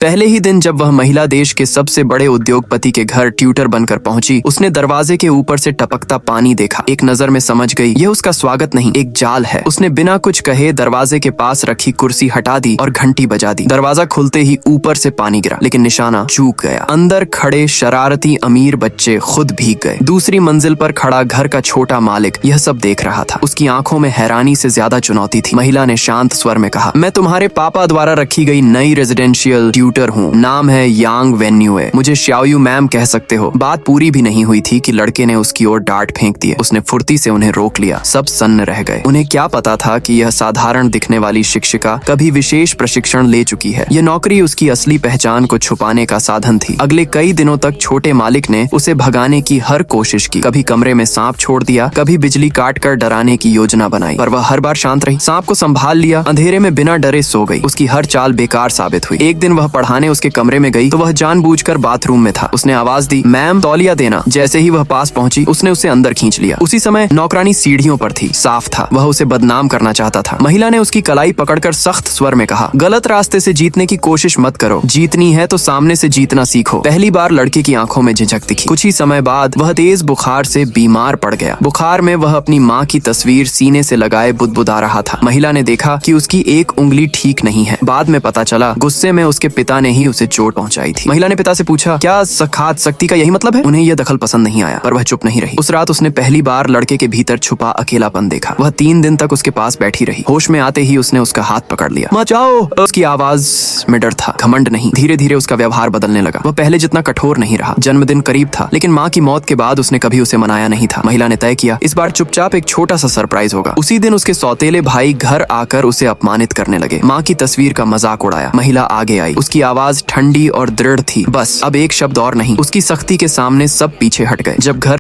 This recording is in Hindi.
पहले ही दिन जब वह महिला देश के सबसे बड़े उद्योगपति के घर ट्यूटर बनकर पहुंची, उसने दरवाजे के ऊपर से टपकता पानी देखा। एक नजर में समझ गई यह उसका स्वागत नहीं, एक जाल है। उसने बिना कुछ कहे दरवाजे के पास रखी कुर्सी हटा दी और घंटी बजा दी। दरवाजा खुलते ही ऊपर से पानी गिरा, लेकिन निशाना चूक गया। अंदर खड़े शरारती अमीर बच्चे खुद भीग गए। दूसरी मंजिल पर खड़ा घर का छोटा मालिक यह सब देख रहा था। उसकी आंखों में हैरानी से ज्यादा चुनौती थी। महिला ने शांत स्वर में कहा, मैं तुम्हारे पापा द्वारा रखी गई नई रेजिडेंशियल ट्यूटर हूँ। नाम है यांग वेन्यूए। मुझे श्याओयू मैम कह सकते हो। बात पूरी भी नहीं हुई थी कि लड़के ने उसकी ओर डांट फेंक दिए। उसने फुर्ती से उन्हें रोक लिया। सब सन्न रह गए। उन्हें क्या पता था कि यह साधारण दिखने वाली शिक्षिका कभी विशेष प्रशिक्षण ले चुकी है। यह नौकरी उसकी असली पहचान को छुपाने का साधन थी। अगले कई दिनों तक छोटे मालिक ने उसे भगाने की हर कोशिश की। कभी कमरे में सांप छोड़ दिया, कभी बिजली काट कर डराने की योजना बनाई, पर वह हर बार शांत रही। सांप को संभाल लिया, अंधेरे में बिना डरे सो गई। उसकी हर चाल बेकार साबित हुई। एक दिन वह पढ़ाने उसके कमरे में गई तो वह जानबूझकर बाथरूम में था। उसने आवाज दी, मैम तौलिया देना। जैसे ही वह पास पहुंची, उसने उसे अंदर खींच लिया। उसी समय नौकरानी सीढ़ियों पर थी। साफ था वह उसे बदनाम करना चाहता था। महिला ने उसकी कलाई पकड़कर सख्त स्वर में कहा, गलत रास्ते से जीतने की कोशिश मत करो। जीतनी है तो सामने से जीतना सीखो। पहली बार लड़के की आंखों में झिझक दिखी। कुछ ही समय बाद वह तेज बुखार से बीमार पड़ गया। बुखार में वह अपनी माँ की तस्वीर सीने से लगाए बुदबुदा रहा था। महिला ने देखा कि उसकी एक उंगली ठीक नहीं है। बाद में पता चला गुस्से में उसके पिता ने ही उसे चोट पहुंचाई थी। महिला ने पिता से पूछा, क्या सखात शक्ति का यही मतलब है? उन्हें यह दखल पसंद नहीं आया, पर वह चुप नहीं रही। उस रात उसने पहली बार लड़के के भीतर छुपा अकेलापन देखा। वह 3 दिन तक उसके पास बैठी रही। होश में आते ही उसने उसका हाथ पकड़ लिया। बचाओ! उसकी आवाज में डर था, घमंड नहीं। धीरे धीरे उसका व्यवहार बदलने लगा। वह पहले जितना कठोर नहीं रहा। जन्मदिन करीब था, लेकिन माँ की मौत के बाद उसने कभी उसे मनाया नहीं था। महिला ने तय किया, इस बार चुपचाप एक छोटा सा सरप्राइज होगा। उसी दिन उसके सौतेले भाई घर आकर उसे अपमानित करने लगे। माँ की तस्वीर का मजाक उड़ाया। महिला आगे आई। उसकी आवाज ठंडी और दृढ़ थी। बस अब एक शब्द और नहीं। उसकी सख्ती के सामने सब पीछे हट गए। जब घर